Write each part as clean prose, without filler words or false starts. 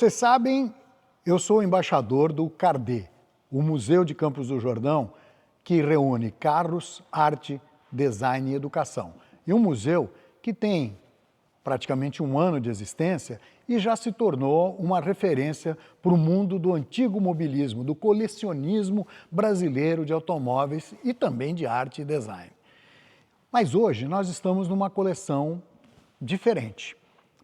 vocês sabem, eu sou o embaixador do CARDE, o Museu de Campos do Jordão, que reúne carros, arte, design e educação. E um museu que tem praticamente um ano de existência e já se tornou uma referência para o mundo do antigo mobilismo, do colecionismo brasileiro de automóveis e também de arte e design. Mas hoje nós estamos numa coleção diferente.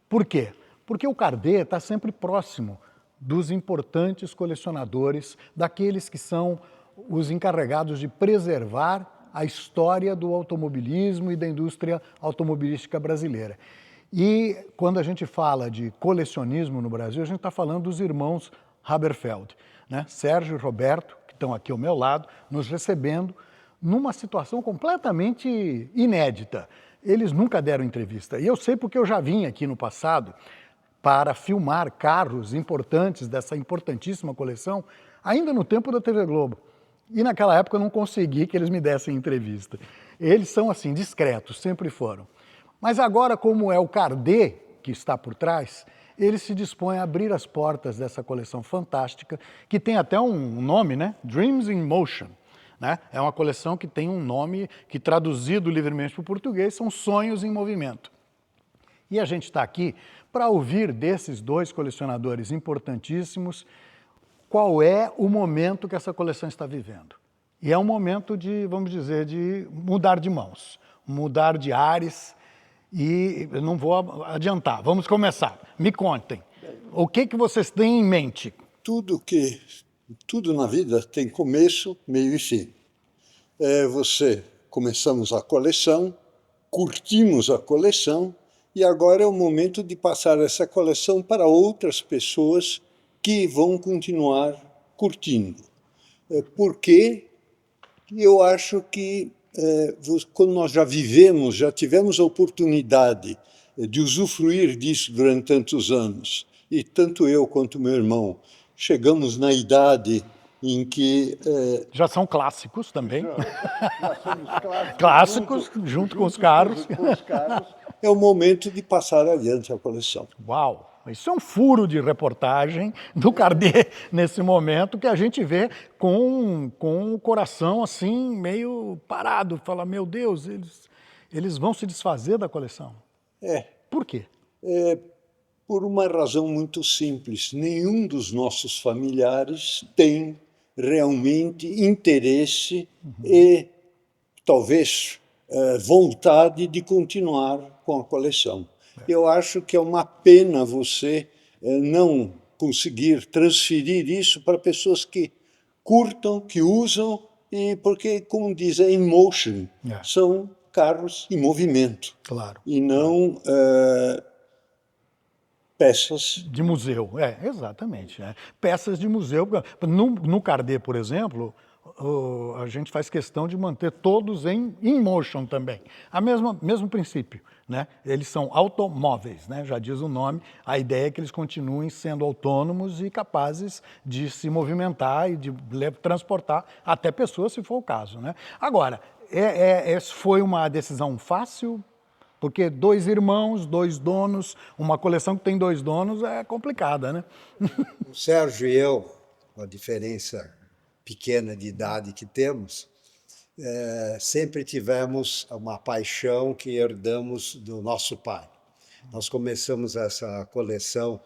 Por quê? Porque o CARDE está sempre próximo dos importantes colecionadores, daqueles que são os encarregados de preservar a história do automobilismo e da indústria automobilística brasileira. E quando a gente fala de colecionismo no Brasil, a gente está falando dos irmãos Haberfeld, né? Sérgio e Roberto, que estão aqui ao meu lado, nos recebendo numa situação completamente inédita. Eles nunca deram entrevista. E eu sei porque eu já vim aqui no passado para filmar carros importantes dessa importantíssima coleção, ainda no tempo da TV Globo. E naquela época eu não consegui que eles me dessem entrevista. Eles são assim, discretos, sempre foram. Mas agora, como é o CARDE que está por trás, ele se dispõe a abrir as portas dessa coleção fantástica, que tem até um nome, né? Dreams in Motion. Né? É uma coleção que tem um nome que, traduzido livremente para o português, são Sonhos em Movimento. E a gente está aqui para ouvir desses dois colecionadores importantíssimos qual é o momento que essa coleção está vivendo. E é um momento de, vamos dizer, de mudar de mãos, mudar de ares, e eu não vou adiantar. Vamos começar. Me contem. O que vocês têm em mente? Tudo na vida tem começo, meio e fim. Começamos a coleção, curtimos a coleção, e agora é o momento de passar essa coleção para outras pessoas que vão continuar curtindo. Porque eu acho que quando nós já vivemos, já tivemos a oportunidade de usufruir disso durante tantos anos, e tanto eu quanto meu irmão chegamos na idade em que... Já são clássicos também. Já somos clássicos junto com os carros. É o momento de passar adiante a coleção. Uau! Isso é um furo de reportagem do CARDE nesse momento que a gente vê com o coração assim meio parado. Fala, meu Deus, eles vão se desfazer da coleção. Por quê? Por uma razão muito simples. Nenhum dos nossos familiares tem realmente interesse e talvez vontade de continuar com a coleção. Eu acho que é uma pena você não conseguir transferir isso para pessoas que curtam, que usam, porque, como diz, é in motion, são carros em movimento. Claro. E não peças de museu. Exatamente. Peças de museu. No CARDE, por exemplo, a gente faz questão de manter todos in motion também. Mesmo princípio. Né? Eles são automóveis, né? Já diz o nome, a ideia é que eles continuem sendo autônomos e capazes de se movimentar e de transportar até pessoas, se for o caso. Né? Agora, foi uma decisão fácil? Porque dois irmãos, dois donos, uma coleção que tem dois donos é complicada, né? O Sérgio e eu, com a diferença pequena de idade que temos, sempre tivemos uma paixão que herdamos do nosso pai. Nós começamos essa coleção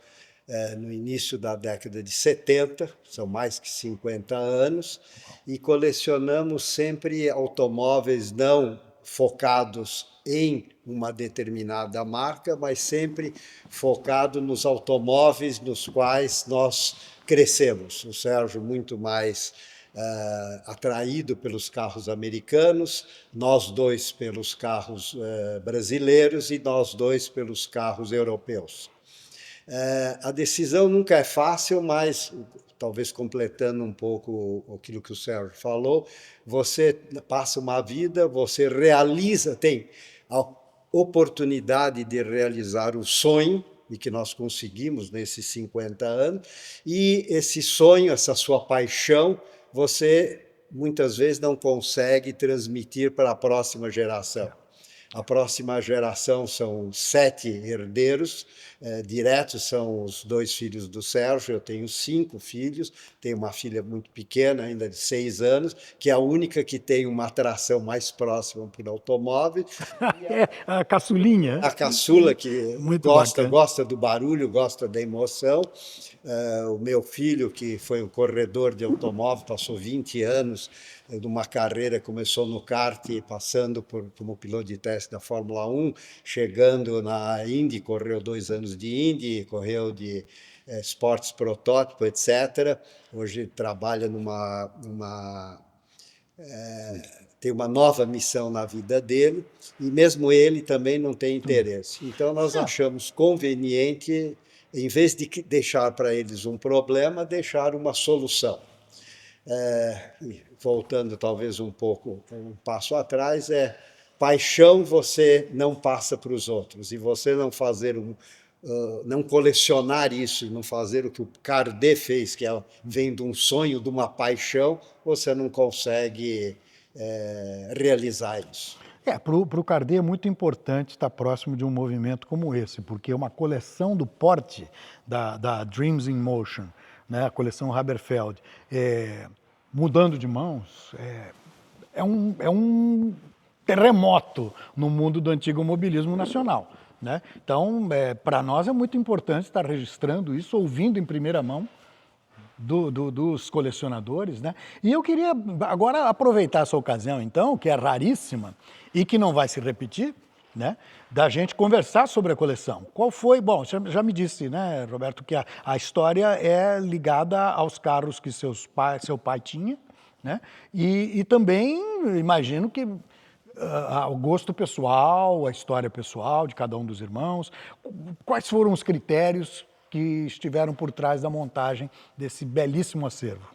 no início da década de 70, são mais que 50 anos, e colecionamos sempre automóveis não focados em uma determinada marca, mas sempre focado nos automóveis nos quais nós crescemos. O Sérgio muito mais atraído pelos carros americanos, nós dois pelos carros brasileiros e nós dois pelos carros europeus. A decisão nunca é fácil, mas, talvez completando um pouco aquilo que o Sérgio falou, você passa uma vida, você realiza, tem a oportunidade de realizar o sonho, e que nós conseguimos nesses 50 anos, e esse sonho, essa sua paixão, você muitas vezes não consegue transmitir para a próxima geração. A próxima geração são 7 herdeiros diretos, são os 2 filhos do Sérgio. Eu tenho 5 filhos, tenho uma filha muito pequena, ainda de 6 anos, que é a única que tem uma atração mais próxima por automóvel. É a caçulinha. A caçula, que Muito gosta, bacana. gosta do barulho, gosta da emoção. O meu filho, que foi um corredor de automóvel, passou 20 anos numa carreira, começou no kart, passando como piloto de teste da Fórmula 1, chegando na Indy, correu 2 anos de Indy, correu de esportes protótipo, etc. Hoje trabalha tem uma nova missão na vida dele, e mesmo ele também não tem interesse. Então nós achamos conveniente, em vez de deixar para eles um problema, deixar uma solução. Voltando talvez um pouco, um passo atrás, paixão você não passa para os outros, e você não fazer não colecionar isso, não fazer o que o Kardec fez, que vem de um sonho, de uma paixão, você não consegue realizar isso. Para o Kardec é muito importante estar próximo de um movimento como esse, porque uma coleção do porte da Dreams in Motion, né, a coleção Haberfeld, mudando de mãos, é um terremoto no mundo do antigo mobilismo nacional. Né? Então, para nós é muito importante estar registrando isso, ouvindo em primeira mão dos colecionadores, né? E eu queria agora aproveitar essa ocasião, então, que é raríssima e que não vai se repetir, né? Da gente conversar sobre a coleção. Qual foi? Bom, você já me disse, né, Roberto, que a história é ligada aos carros que seu pai tinha, né? E também imagino que o gosto pessoal, a história pessoal de cada um dos irmãos. Quais foram os critérios que estiveram por trás da montagem desse belíssimo acervo?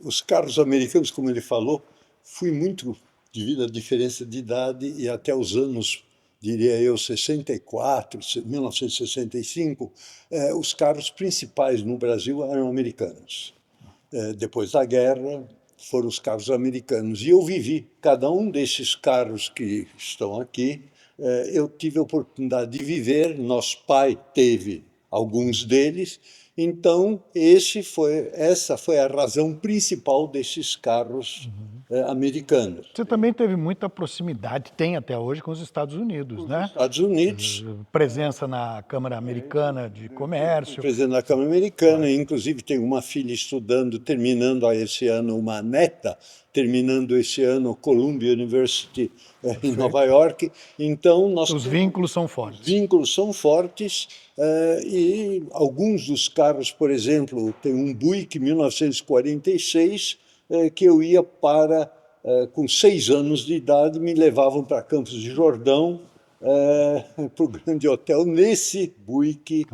Os carros americanos, como ele falou, fui muito, devido à diferença de idade e até os anos, diria eu, 64, 1965, os carros principais no Brasil eram americanos. Depois da guerra, foram os carros americanos. E eu vivi cada um desses carros que estão aqui. Eu tive a oportunidade de viver, nosso pai teve alguns deles, então essa foi a razão principal desses carros americanos. Você também teve muita proximidade, tem até hoje, com os Estados Unidos, né? Estados Unidos. Presença na Câmara Americana de Comércio. Presidente da Câmara Americana, inclusive tenho uma filha estudando, terminando esse ano, uma neta, terminando esse ano Columbia University em Nova York. Então, os vínculos são fortes. Os vínculos são fortes e alguns dos carros, por exemplo, tem um Buick 1946 que eu ia com 6 anos de idade, me levavam para Campos de Jordão, para o Grande Hotel, nesse Buick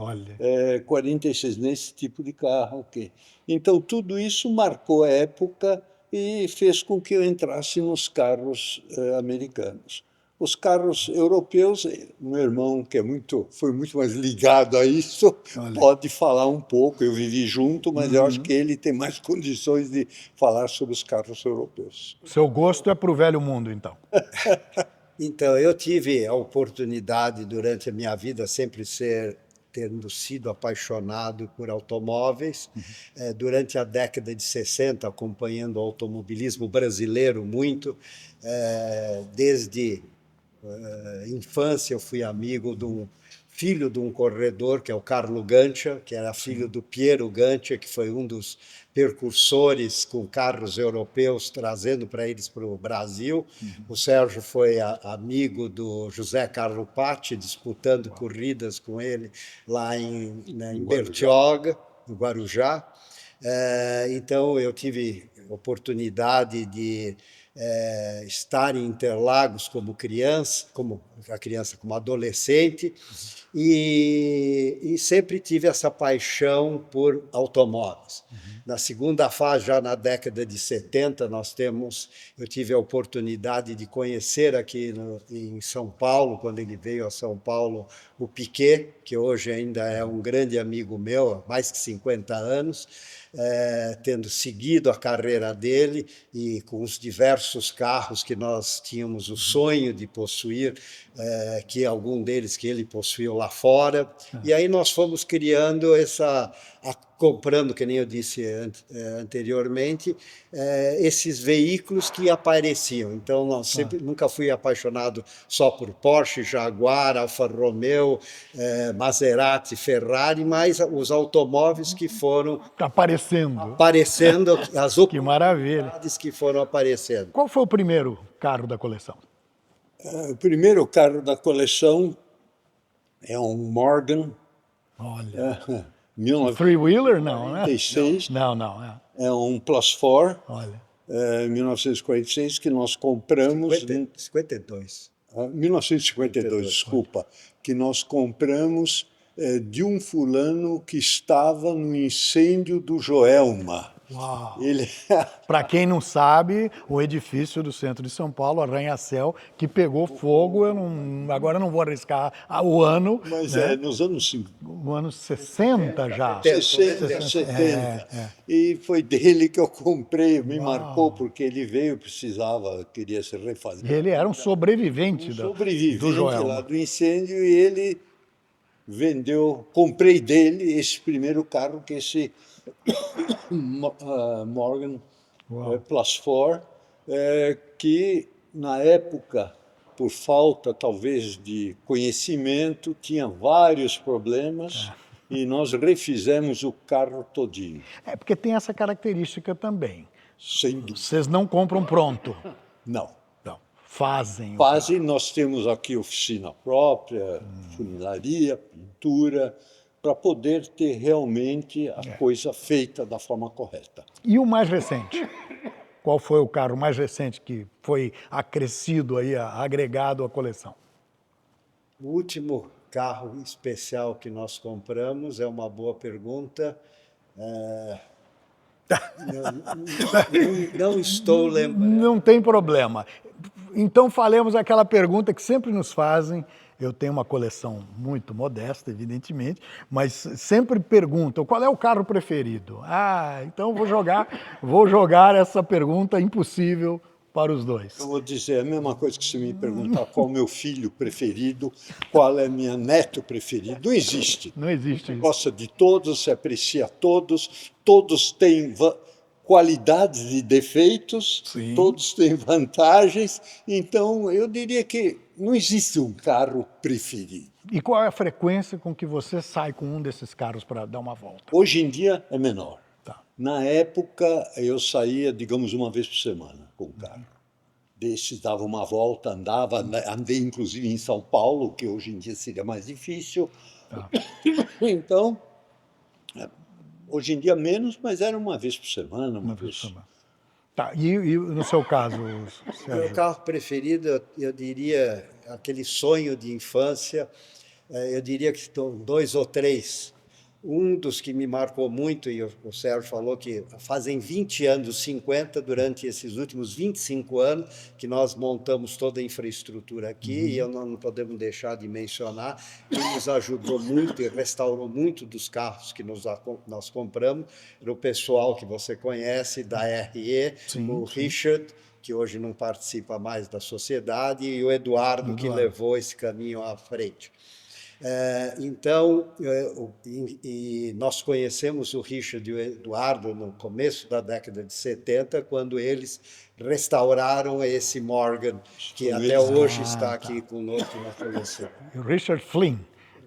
46, nesse tipo de carro aqui. Então, tudo isso marcou a época e fez com que eu entrasse nos carros americanos. Os carros europeus, meu irmão, que foi muito mais ligado a isso, pode falar um pouco, eu vivi junto, mas eu acho que ele tem mais condições de falar sobre os carros europeus. Seu gosto é para o velho mundo, então. Então, eu tive a oportunidade, durante a minha vida, sempre tendo sido apaixonado por automóveis. Durante a década de 60, acompanhando o automobilismo brasileiro muito, desde infância eu fui amigo de um filho de um corredor, que é o Carlo Gancia, que era filho do Piero Gancia, que foi um dos percursores com carros europeus, trazendo para eles para o Brasil. O Sérgio foi amigo do José Carlo Patti, disputando corridas com ele lá em Bertioga, no Guarujá. Então eu tive oportunidade de estar em Interlagos como adolescente, e sempre tive essa paixão por automóveis. Na segunda fase, já na década de 70, eu tive a oportunidade de conhecer aqui em São Paulo, quando ele veio a São Paulo, o Piquet, que hoje ainda é um grande amigo meu, há mais de 50 anos, tendo seguido a carreira era dele, e com os diversos carros que nós tínhamos o sonho de possuir, que algum deles que ele possuiu lá fora. E aí nós fomos criando comprando, que nem eu disse anteriormente, esses veículos que apareciam. Então, nunca fui apaixonado só por Porsche, Jaguar, Alfa Romeo, Maserati, Ferrari, mas os automóveis que foram Aparecendo. as Que maravilha. oportunidades que foram aparecendo. Qual foi o primeiro carro da coleção? O primeiro carro da coleção é um Morgan Olha. 1946. Three-wheeler? Não, né? Não. É um Plus 4, Olha. 1946, que nós compramos... 52. 1952, desculpa, que nós compramos de um fulano que estava no incêndio do Joelma. Uau. Ele Para quem não sabe, o edifício do centro de São Paulo, Arranha-Céu, que pegou fogo, agora não vou arriscar o ano, Mas né? nos anos No ano 60 já. 60, 70. E foi dele que eu comprei, me marcou, porque ele veio, queria se refazer. Ele era um sobrevivente, do Sobrevivente Joelma. lá do incêndio, e ele comprei dele esse primeiro carro, que é esse Morgan Plus 4, que na época, por falta talvez de conhecimento, tinha vários problemas e nós refizemos o carro todinho. É porque tem essa característica também. Sem dúvida. Vocês não compram pronto. Não. Não. Fazem. Quase nós temos aqui oficina própria, funilaria, pintura, para poder ter realmente a coisa feita da forma correta. E o mais recente? Qual foi o carro mais recente que foi acrescido aí, agregado à coleção? O último carro especial que nós compramos é uma boa pergunta. Não estou lembrando. Não tem problema. Então falemos aquela pergunta que sempre nos fazem. Eu tenho uma coleção muito modesta, evidentemente, mas sempre perguntam qual é o carro preferido. Então vou jogar essa pergunta impossível para os dois. Eu vou dizer a mesma coisa que se me perguntar qual é o meu filho preferido, qual é a minha neto preferido. Não existe. Não existe Você isso. gosta de todos, você aprecia todos, todos têm qualidades e defeitos, Sim. todos têm vantagens. Então, eu diria que não existe um carro preferido. E qual é a frequência com que você sai com um desses carros para dar uma volta? Hoje em dia é menor. Tá. Na época, eu saía, digamos, uma vez por semana com o carro. Desses, dava uma volta, andei inclusive em São Paulo, que hoje em dia seria mais difícil. Tá. Então, hoje em dia menos, mas era uma vez por semana. Uma vez. Por semana. Tá. E no seu caso, Meu Sérgio? carro preferido, eu diria, aquele sonho de infância, eu diria que estão 2 ou 3. Um dos que me marcou muito, e o Sérgio falou que fazem 20 anos, 50, durante esses últimos 25 anos, que nós montamos toda a infraestrutura aqui, e eu não podemos deixar de mencionar, que nos ajudou muito e restaurou muito dos carros que nós compramos, era o pessoal que você conhece, da RE, o Richard, que hoje não participa mais da sociedade, e o Eduardo, que levou esse caminho à frente. Então, nós conhecemos o Richard e o Eduardo no começo da década de 70, quando eles restauraram esse Morgan, que até hoje está aqui conosco na coleção. O Richard Flynn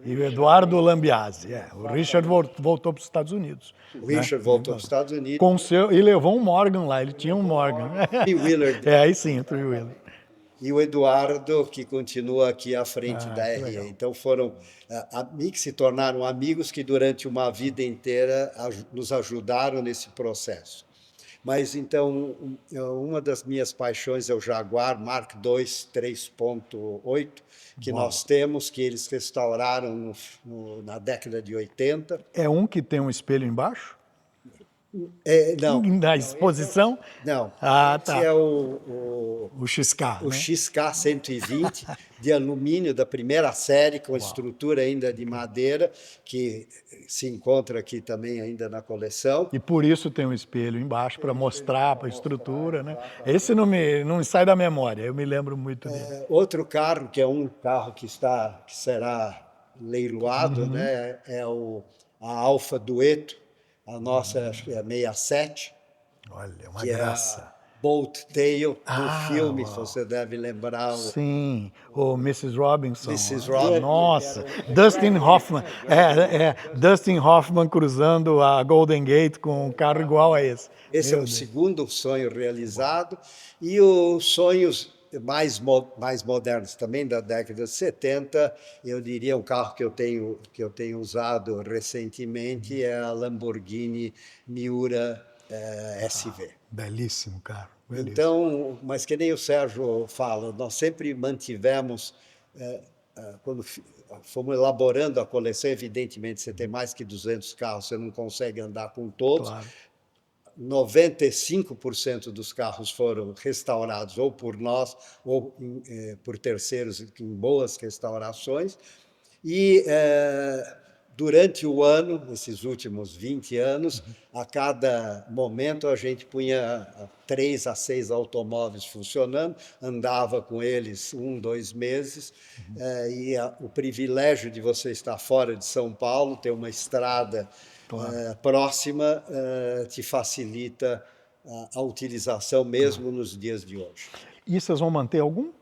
e o Eduardo Lambiase. O Richard voltou para os Estados Unidos. O Richard voltou para os Estados Unidos. E levou um Morgan lá, ele tinha um Morgan. Three-wheeler. Aí sim, o Three-wheeler. E o Eduardo, que continua aqui à frente da RE. Então foram amigos, se tornaram amigos que durante uma vida inteira nos ajudaram nesse processo. Mas então, uma das minhas paixões é o Jaguar Mark II 3.8, que nós temos, que eles restauraram na década de 80. É um que tem um espelho embaixo? Não. Na exposição? Não. Tá. Esse é o XK, o né? XK 120, de alumínio da primeira série, com estrutura ainda de madeira, que se encontra aqui também ainda na coleção. E por isso tem um espelho embaixo para mostrar a estrutura, né? Esse não me sai da memória, eu me lembro muito dele. Outro carro, que é um carro que será leiloado, né? A Alfa Dueto, a nossa acho que é a 67, Olha, uma que é graça. a Bolt Tail do filme, uau. você deve lembrar o Sim, o Mrs. Robinson. Mrs. Robinson. Nossa, Dustin Hoffman. Dustin Hoffman cruzando a Golden Gate com um carro igual a esse. Esse Meu é o Deus. segundo sonho realizado. E os sonhos mais modernos, também da década de 70, eu diria um carro que eu tenho usado recentemente é a Lamborghini Miura SV. Belíssimo carro. Belíssimo. Então, mas que nem o Sérgio fala, nós sempre mantivemos, quando fomos elaborando a coleção, evidentemente você tem mais que 200 carros, você não consegue andar com todos. Claro. 95% dos carros foram restaurados ou por nós ou por terceiros em boas restaurações. E durante o ano, esses últimos 20 anos, a cada momento a gente punha 3 a 6 automóveis funcionando, andava com eles 1, 2 meses, o privilégio de você estar fora de São Paulo, ter uma estrada próxima, te facilita a utilização mesmo nos dias de hoje. E vocês vão manter algum?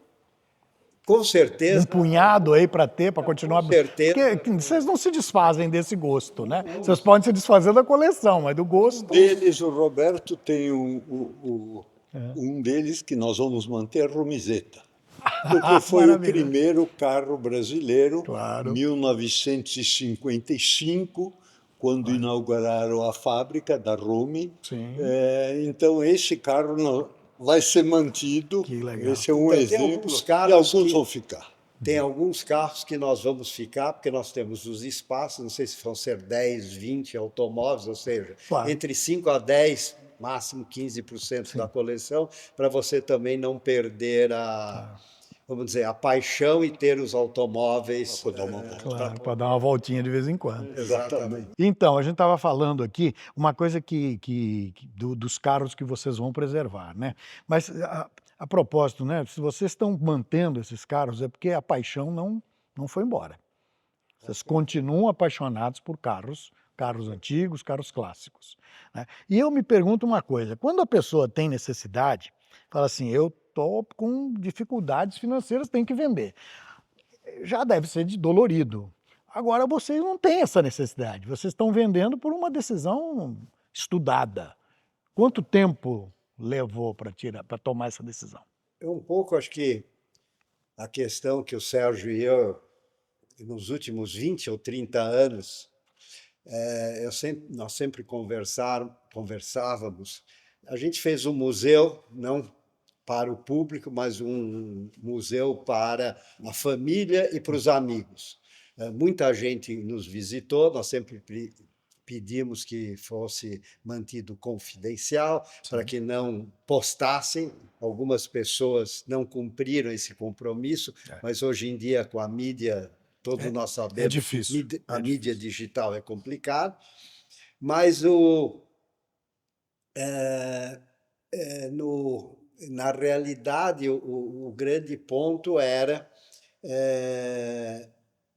Com certeza. Um punhado aí para continuar. Com certeza. Porque vocês não se desfazem desse gosto, né? Vocês podem se desfazer da coleção, mas do gosto. Deles, o Roberto tem um deles que nós vamos manter, a Romizeta. Porque foi o primeiro carro brasileiro, Claro. 1955, quando inauguraram a fábrica da Rumi. Sim. Então, esse carro vai ser mantido. Que legal. Esse é um Então, exemplo. E alguns vão ficar. Tem alguns carros que nós vamos ficar, porque nós temos os espaços, não sei se vão ser 10, 20 automóveis, ou seja, entre 5 a 10, máximo 15% da coleção, para você também não perder vamos dizer, a paixão e ter os automóveis. Claro, para dar uma voltinha de vez em quando. Exatamente. Então, a gente estava falando aqui uma coisa dos carros que vocês vão preservar, né? Mas a propósito, né? Se vocês estão mantendo esses carros, é porque a paixão não foi embora. Vocês continuam apaixonados por carros antigos, carros clássicos, né? E eu me pergunto uma coisa: quando a pessoa tem necessidade, fala assim, eu estou com dificuldades financeiras, tem que vender. Já deve ser dolorido. Agora, vocês não têm essa necessidade. Vocês estão vendendo por uma decisão estudada. Quanto tempo levou para tomar essa decisão? Um pouco, acho que a questão que o Sérgio e eu, nos últimos 20 ou 30 anos, nós sempre conversávamos. A gente fez um museu, não para o público, mas um museu para a família e para os amigos. Muita gente nos visitou, nós sempre pedimos que fosse mantido confidencial, para que não postassem. Algumas pessoas não cumpriram esse compromisso, mas hoje em dia, com a mídia, todos nós sabemos, é difícil. A mídia digital é complicado, mas na realidade, o grande ponto era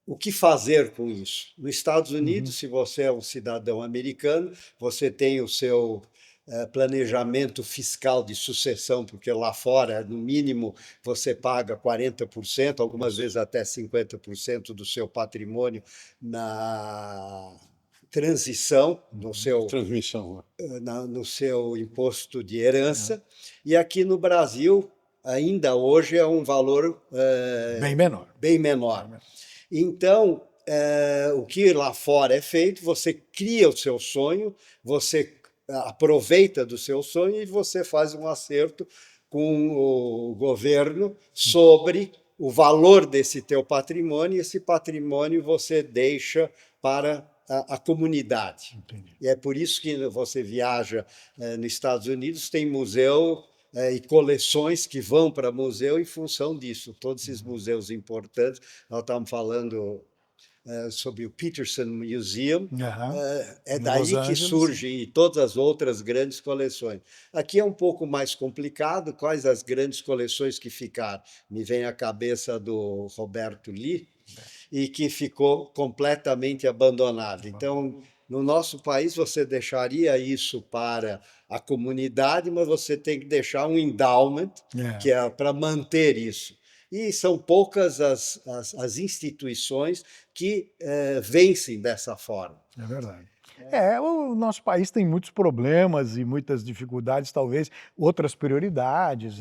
o que fazer com isso. Nos Estados Unidos, se você é um cidadão americano, você tem o seu planejamento fiscal de sucessão, porque lá fora, no mínimo, você paga 40%, algumas vezes até 50% do seu patrimônio na transição, no seu imposto de herança. E aqui no Brasil, ainda hoje, é um valor bem menor. Então, o que lá fora é feito, você cria o seu sonho, você aproveita do seu sonho e você faz um acerto com o governo sobre o valor desse teu patrimônio, e esse patrimônio você deixa para a comunidade. Entendi. E é por isso que você viaja nos Estados Unidos, tem museu e coleções que vão para museu em função disso. Todos esses museus importantes, nós estamos falando sobre o Peterson Museum, Aham. é Em Los daí que Angeles. surgem todas as outras grandes coleções. Aqui é um pouco mais complicado, quais as grandes coleções que ficaram? Me vem à cabeça do Roberto Lee, e que ficou completamente abandonado. Então, no nosso país, você deixaria isso para a comunidade, mas você tem que deixar um endowment, que é para manter isso. E são poucas as instituições que vencem dessa forma. É verdade. O nosso país tem muitos problemas e muitas dificuldades, talvez outras prioridades,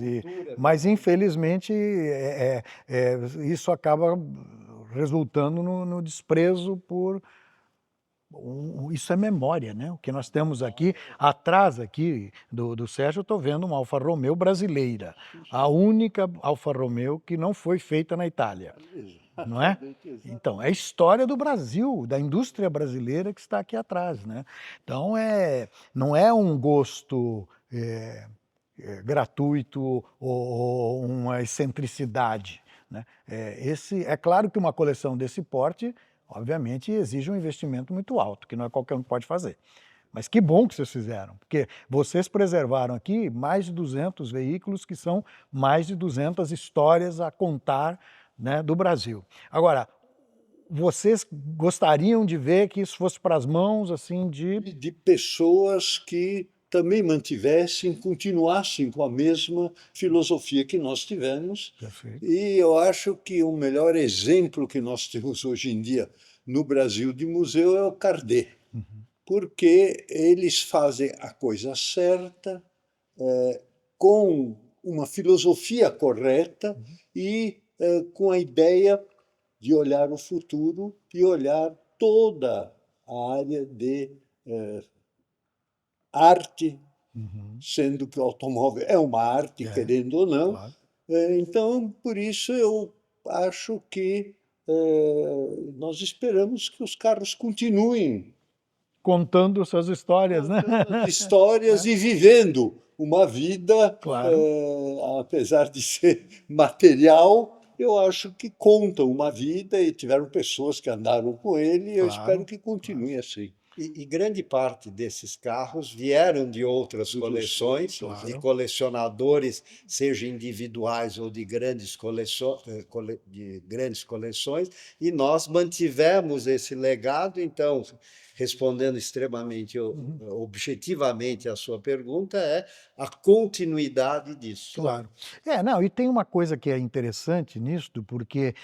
mas infelizmente isso acaba resultando no desprezo por. Isso é memória, né? O que nós temos aqui, atrás aqui do Sérgio, eu estou vendo uma Alfa Romeo brasileira, a única Alfa Romeo que não foi feita na Itália. Não é? Então, é a história do Brasil, da indústria brasileira que está aqui atrás, né? Então, não é um gosto gratuito ou uma excentricidade, né? É claro que uma coleção desse porte, obviamente, exige um investimento muito alto, que não é qualquer um que pode fazer. Mas que bom que vocês fizeram, porque vocês preservaram aqui mais de 200 veículos, que são mais de 200 histórias a contar, né, do Brasil. Agora, vocês gostariam de ver que isso fosse para as mãos assim de pessoas que também mantivessem, continuassem com a mesma filosofia que nós tivemos. Perfeito. E eu acho que o melhor exemplo que nós temos hoje em dia no Brasil de museu é o Cardet, porque eles fazem a coisa certa, com uma filosofia correta e com a ideia de olhar o futuro e olhar toda a área de arte, sendo que o automóvel é uma arte, querendo ou não. Claro. Então, por isso, eu acho que nós esperamos que os carros continuem Contando suas histórias, né? histórias e vivendo uma vida, Claro. apesar de ser material, eu acho que contam uma vida e tiveram pessoas que andaram com ele e eu Claro, espero que continue assim. E grande parte desses carros vieram de outras coleções, claro. de colecionadores, seja individuais ou de grandes coleções, e nós mantivemos esse legado. Então, respondendo extremamente objetivamente a sua pergunta, é a continuidade disso. Claro. Não, e tem uma coisa que é interessante nisto, porque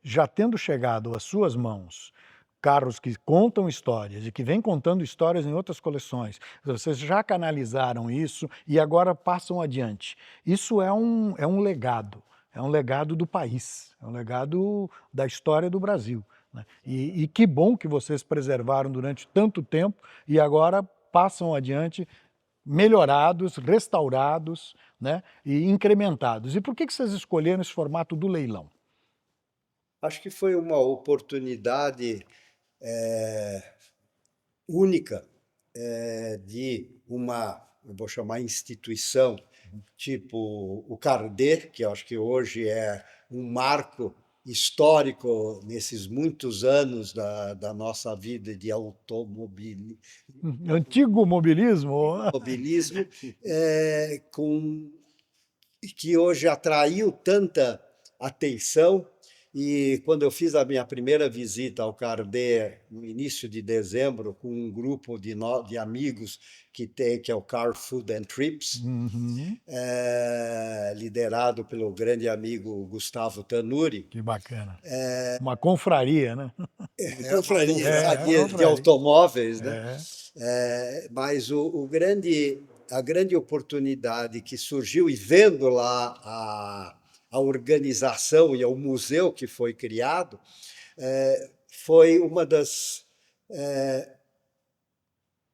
já tendo chegado às suas mãos carros que contam histórias e que vêm contando histórias em outras coleções, vocês já canalizaram isso e agora passam adiante. Isso é um legado do país, é um legado da história do Brasil, né? E que bom que vocês preservaram durante tanto tempo e agora passam adiante melhorados, restaurados, né, e incrementados. E por que vocês escolheram esse formato do leilão? Acho que foi uma oportunidade única de uma, eu vou chamar instituição, tipo o Cardet, que eu acho que hoje é um marco histórico nesses muitos anos da nossa vida de automobilismo, Antigo mobilismo? que hoje atraiu tanta atenção. E quando eu fiz a minha primeira visita ao Cardet, no início de dezembro, com um grupo de amigos que é o Car Food and Trips, liderado pelo grande amigo Gustavo Tanuri. Que bacana. Uma confraria, né? Confraria de automóveis, né? Mas a grande oportunidade que surgiu, e vendo lá a organização e o museu que foi criado, foi uma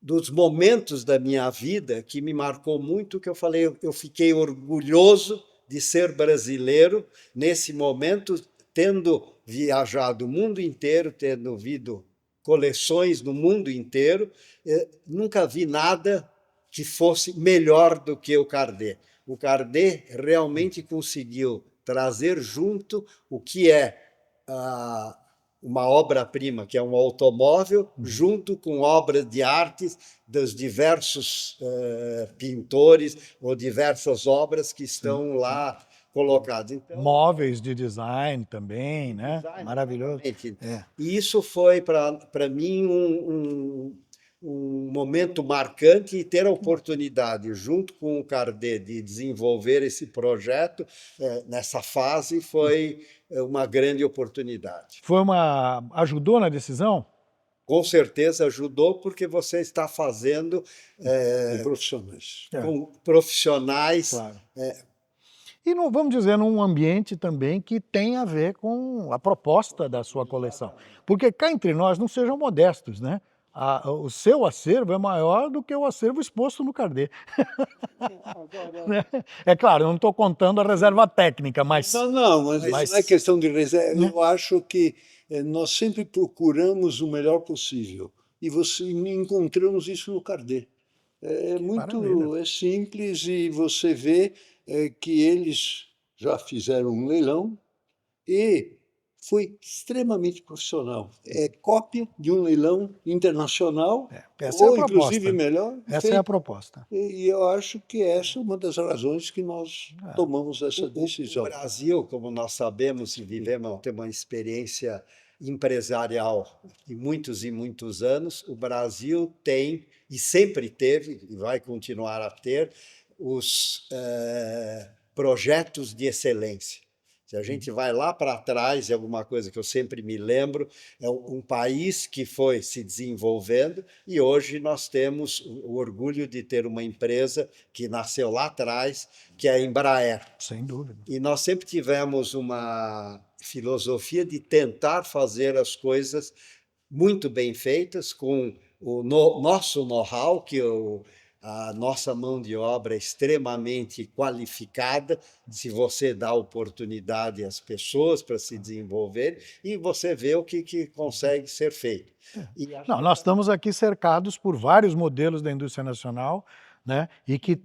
dos momentos da minha vida que me marcou muito, que eu falei, eu fiquei orgulhoso de ser brasileiro nesse momento, tendo viajado o mundo inteiro, tendo visto coleções no mundo inteiro, nunca vi nada que fosse melhor do que o Cardet. O Cardet realmente conseguiu trazer junto o que é uma obra-prima, que é um automóvel, junto com obras de artes dos diversos pintores ou diversas obras que estão lá colocadas. Então, Móveis de design também, né? design, Maravilhoso. exatamente. É. E isso foi, para mim, um momento marcante, e ter a oportunidade, junto com o Cardet, de desenvolver esse projeto nessa fase foi uma grande oportunidade. Ajudou na decisão? Com certeza ajudou, porque você está fazendo Com profissionais. com profissionais. Claro. E não, vamos dizer, num ambiente também que tem a ver com a proposta da sua coleção. Porque cá entre nós, não sejam modestos, né? O seu acervo é maior do que o acervo exposto no Cardet. Né? É claro, eu não estou contando a reserva técnica, mas... Não, mas isso não é questão de reserva. Eu acho que nós sempre procuramos o melhor possível. E encontramos isso no Cardet. É simples, e você vê que eles já fizeram um leilão e foi extremamente profissional. É cópia de um leilão internacional, Essa é a ou proposta. inclusive melhor. Essa é a proposta. E eu acho que essa é uma das razões que nós tomamos essa decisão. O Brasil, como nós sabemos e vivemos, tem uma experiência empresarial de muitos e muitos anos. O Brasil tem, e sempre teve, e vai continuar a ter, os projetos de excelência. Se a gente vai lá para trás, é alguma coisa que eu sempre me lembro, é um país que foi se desenvolvendo, e hoje nós temos o orgulho de ter uma empresa que nasceu lá atrás, que é a Embraer. Sem dúvida. E nós sempre tivemos uma filosofia de tentar fazer as coisas muito bem feitas, com o nosso know-how, que a nossa mão de obra é extremamente qualificada, se você dá oportunidade às pessoas para se desenvolver, e você vê o que consegue ser feito. Não, nós estamos aqui cercados por vários modelos da indústria nacional, né? E que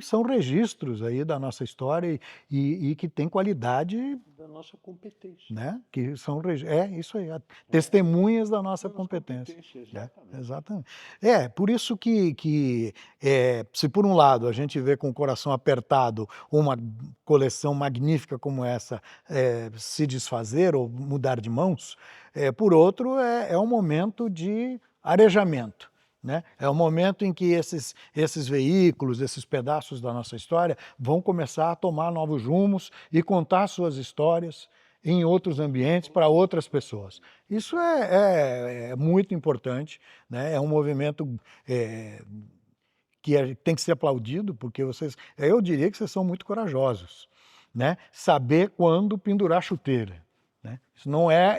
são registros aí da nossa história e que tem qualidade, Da nossa competência. né? Que são isso aí, testemunhas da nossa competência. Exatamente. Exatamente. Por isso que se por um lado a gente vê com o coração apertado uma coleção magnífica como essa se desfazer ou mudar de mãos, por outro é um momento de arejamento. Né? É o momento em que esses veículos, esses pedaços da nossa história vão começar a tomar novos rumos e contar suas histórias em outros ambientes para outras pessoas. Isso é muito importante, né? É um movimento que tem que ser aplaudido, porque eu diria que vocês são muito corajosos, né? Saber quando pendurar chuteira. Né?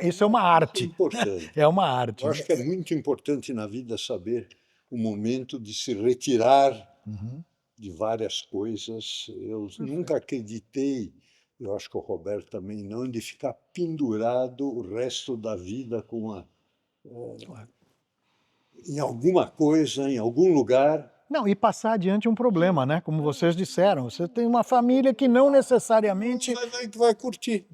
Isso é uma arte. É importante. É uma arte. Eu acho que é muito importante na vida saber o momento de se retirar de várias coisas. Eu nunca acreditei, eu acho que o Roberto também não, de ficar pendurado o resto da vida em alguma coisa, em algum lugar. Não, e passar adiante um problema, né? Como vocês disseram, você tem uma família que não necessariamente Vai curtir.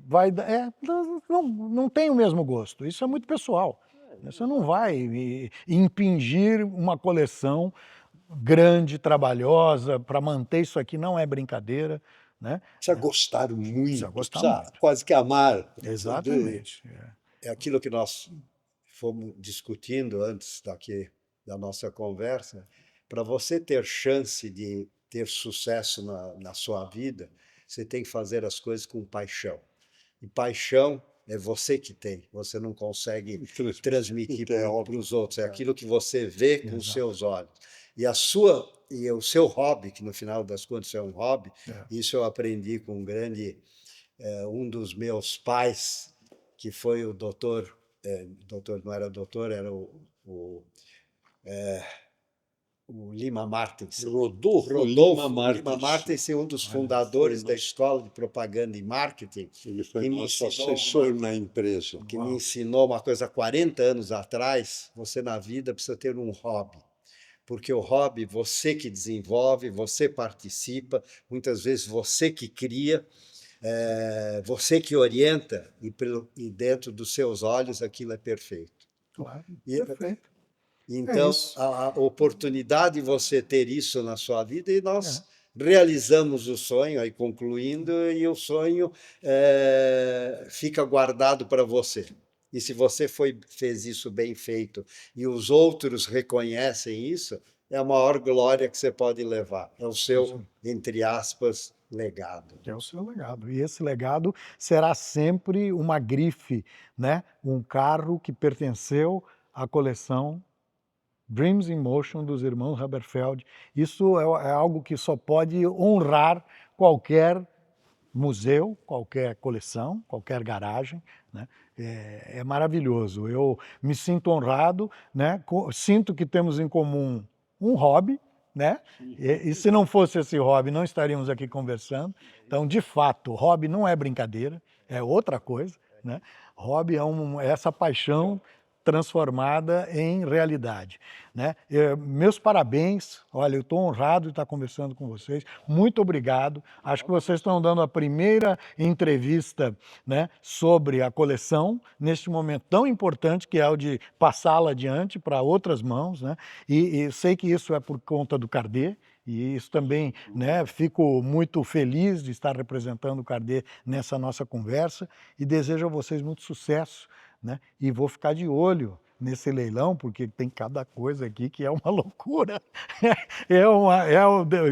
não tem o mesmo gosto. Isso é muito pessoal. Você não vai impingir uma coleção grande, trabalhosa, para manter isso aqui, não é brincadeira. Né? Precisa gostar muito, Precisa gostar muito. quase que amar. Exatamente. É aquilo que nós fomos discutindo antes da nossa conversa. Para você ter chance de ter sucesso na sua vida, você tem que fazer as coisas com paixão. E paixão é você que tem, você não consegue transmitir para os outros. É aquilo que você vê com os seus olhos. E o seu hobby, que no final das contas é um hobby, isso eu aprendi com um dos meus pais, que foi o doutor, não era doutor, era o Lima Martins. Rodolfo Lima Martins, um dos fundadores da Escola de Propaganda e Marketing. Ele foi nosso assessor na empresa. Que me ensinou uma coisa há 40 anos atrás: você na vida precisa ter um hobby. porque o hobby você que desenvolve, você participa, muitas vezes você que cria, você que orienta, e dentro dos seus olhos aquilo é perfeito. Claro, E, perfeito. É então, isso. a oportunidade de você ter isso na sua vida, e É. nós realizamos o sonho, aí concluindo, e o sonho fica guardado para você. E se você fez isso bem feito e os outros reconhecem isso, é a maior glória que você pode levar. É o seu, entre aspas, legado. Que é o seu legado. E esse legado será sempre uma grife, né? Um carro que pertenceu à coleção Dreams in Motion dos irmãos Haberfeld. Isso é algo que só pode honrar qualquer museu, qualquer coleção, qualquer garagem, né? É maravilhoso. Eu me sinto honrado, né? Sinto que temos em comum um hobby, né? E se não fosse esse hobby, não estaríamos aqui conversando. Então, de fato, hobby não é brincadeira, é outra coisa, né? Hobby é essa paixão transformada em realidade, né? Meus parabéns, olha, eu estou honrado de estar conversando com vocês, muito obrigado, acho que vocês estão dando a primeira entrevista, né, sobre a coleção, neste momento tão importante que é o de passá-la adiante para outras mãos, né? E sei que isso é por conta do Cardet, e isso também, né, fico muito feliz de estar representando o Cardet nessa nossa conversa e desejo a vocês muito sucesso, né? E vou ficar de olho nesse leilão, porque tem cada coisa aqui que é uma loucura.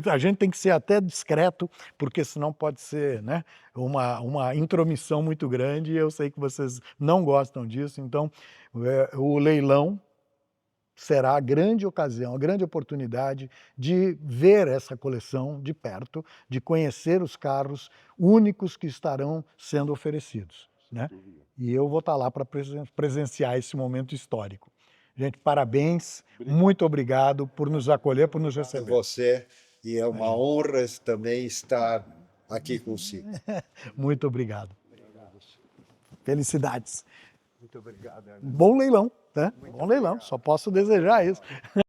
A gente tem que ser até discreto, porque senão pode ser, né, uma intromissão muito grande, e eu sei que vocês não gostam disso, então o leilão será a grande ocasião, a grande oportunidade de ver essa coleção de perto, de conhecer os carros únicos que estarão sendo oferecidos, né? E eu vou estar lá para presenciar esse momento histórico. Gente, parabéns, muito obrigado por nos acolher, por nos receber. Você, e é uma honra também estar aqui consigo. Muito obrigado. Felicidades. Muito obrigado. Bom leilão, né? Bom leilão, só posso desejar isso.